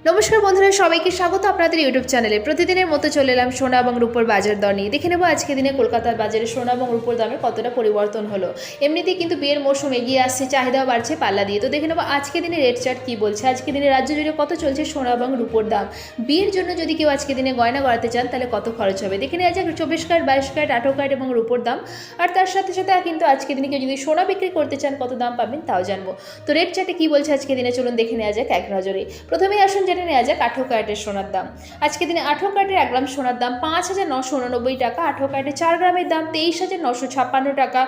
নমস্কার বন্ধুরা, সবাইকে স্বাগত আপনাদের ইউটিউব চ্যানেলে। প্রতিদিনের মতো চলে এলাম সোনা এবং রূপোর বাজার দর নিয়ে। দেখে নেব আজকে দিনে কলকাতার বাজারে সোনা এবং রূপোর দামের কতটা পরিবর্তন হলো। এমনিতেই কিন্তু বিয়ের মৌসুম এগিয়ে আসছে, চাহিদাও বাড়ছে পাল্লা দিয়ে। তো দেখে নেব আজকে দিনে রেট চার্ট কী বলছে, আজকে দিনে রাজ্য জুড়ে কত চলছে সোনা এবং রূপোর দাম। বিয়ের জন্য যদি কেউ আজকে দিনে গয়না গড়াতে চান তাহলে কত খরচ হবে দেখে নেওয়া যাক। 24 ক্যারেট, 22 ক্যারেট, 18 ক্যারেট এবং রূপোর দাম। আর তার সাথে সাথে কিন্তু আজকে দিনে কেউ যদি সোনা বিক্রি করতে চান কত দাম পাবেন তাও জানবো। তো রেট চার্টে কী বলছে আজকে দিনে চলুন দেখে নেওয়া যাক এক নজরে। প্রথমেই আসুন জেনে নেওয়া যাক 18 ক্যারেটের সোনার দাম। আজকে দিনে 18 ক্যারেটের 1 গ্রাম সোনার দাম 5,989 টাকা। 18 ক্যারেটের 4 গ্রামের দাম 23,956 টাকা।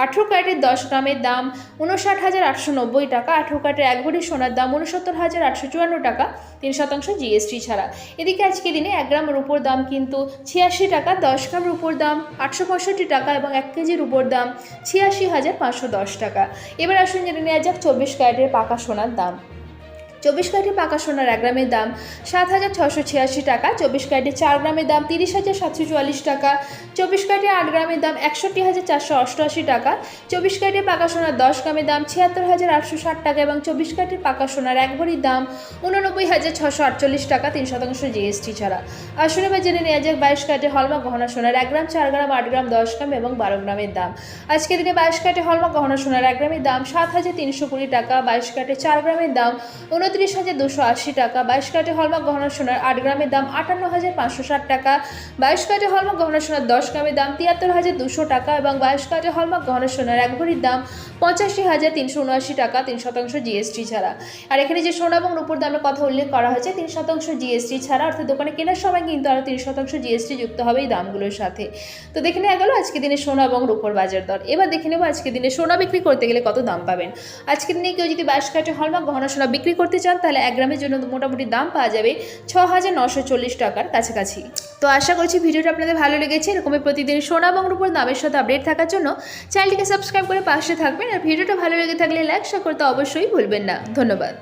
18 ক্যারেটের 10 গ্রামের দাম 59,890 টাকা। 18 ক্যারেটের 1 ভরি সোনার দাম 69,854 টাকা, 3% জিএসটি ছাড়া। এদিকে আজকে দিনে 1 গ্রাম রূপোর দাম কিন্তু 86 টাকা, 10 গ্রাম রূপোর দাম 865 টাকা এবং 1 কেজি রূপোর দাম 86,510 টাকা। এবার আসুন জেনে নেওয়া যাক 24 ক্যারেটের পাকা সোনার দাম। 24 ক্যারেটের পাকা সোনার 1 গ্রামের দাম 7,686 টাকা। 24 ক্যারেটের 4 গ্রামের দাম 30,744 টাকা। 24 ক্যারেটের 8 গ্রামের দাম 61,488 টাকা। 24 ক্যারেটের পাকা সোনার 10 গ্রামের দাম 76,860 টাকা এবং 24 ক্যারেটের পাকা সোনার 1 ভরির দাম 89,648 টাকা, 3% জিএসটি ছাড়া। আসুন এবার জেনে নেওয়া যাক 22 ক্যারেটের হলমার্ক গহনা সোনার 1 গ্রাম, 4 গ্রাম, 8 গ্রাম, 10 গ্রাম এবং 12 গ্রামের দাম। আজকে দিনে 22 ক্যারেটের হলমার্ক গহনা সোনার 1 গ্রামের দাম 7,320 টাকা। 22 ক্যারেটের 4 গ্রামের দাম 29,280 টাকা। 22 ক্যারেটের হলমার্ক গহনা সোনার 8 গ্রামের দাম 58,560 টাকা। 22 ক্যারেটের হলমার্ক গহনা সোনার 10 গ্রামের দাম 73,200 টাকা এবং 22 ক্যারেটের হলমার্ক গহনা সোনার 1 ভরির দাম 85,379 টাকা, 3% জিএসটি ছাড়া। আর এখানে যে সোনা এবং রূপোর দামের কথা উল্লেখ করা হয়েছে 3% জিএসটি ছাড়া, অর্থাৎ দোকানে কেনার সময় কিন্তু আরও 3% জিএসটি যুক্ত হবে এই দামগুলোর সাথে। তো দেখে নেওয়া গেল আজকে দিনে সোনা এবং রূপোর বাজার দর। এবার দেখে নেব আজকে দিনে সোনা বিক্রি করতে গেলে কত দাম পাবেন। আজকে দিনে কেউ যদি 22 ক্যারেটের হলমার্ক গহনা সোনা বিক্রি করতে চান তাহলে 1 গ্রামের জন্য মোটামুটি দাম পাওয়া যাবে 6,940 টাকার কাছাকাছি। তো আশা করছি ভিডিওটা আপনাদের ভালো লেগেছে। এরকমই প্রতিদিন সোনা এবং রূপোর দামের সাথে আপডেট থাকার জন্য চ্যানেলটিকে সাবস্ক্রাইব করে পাশে থাকবেন। আর ভিডিওটা ভালো লেগে থাকলে লাইক শেয়ার করতে অবশ্যই ভুলবেন না। ধন্যবাদ।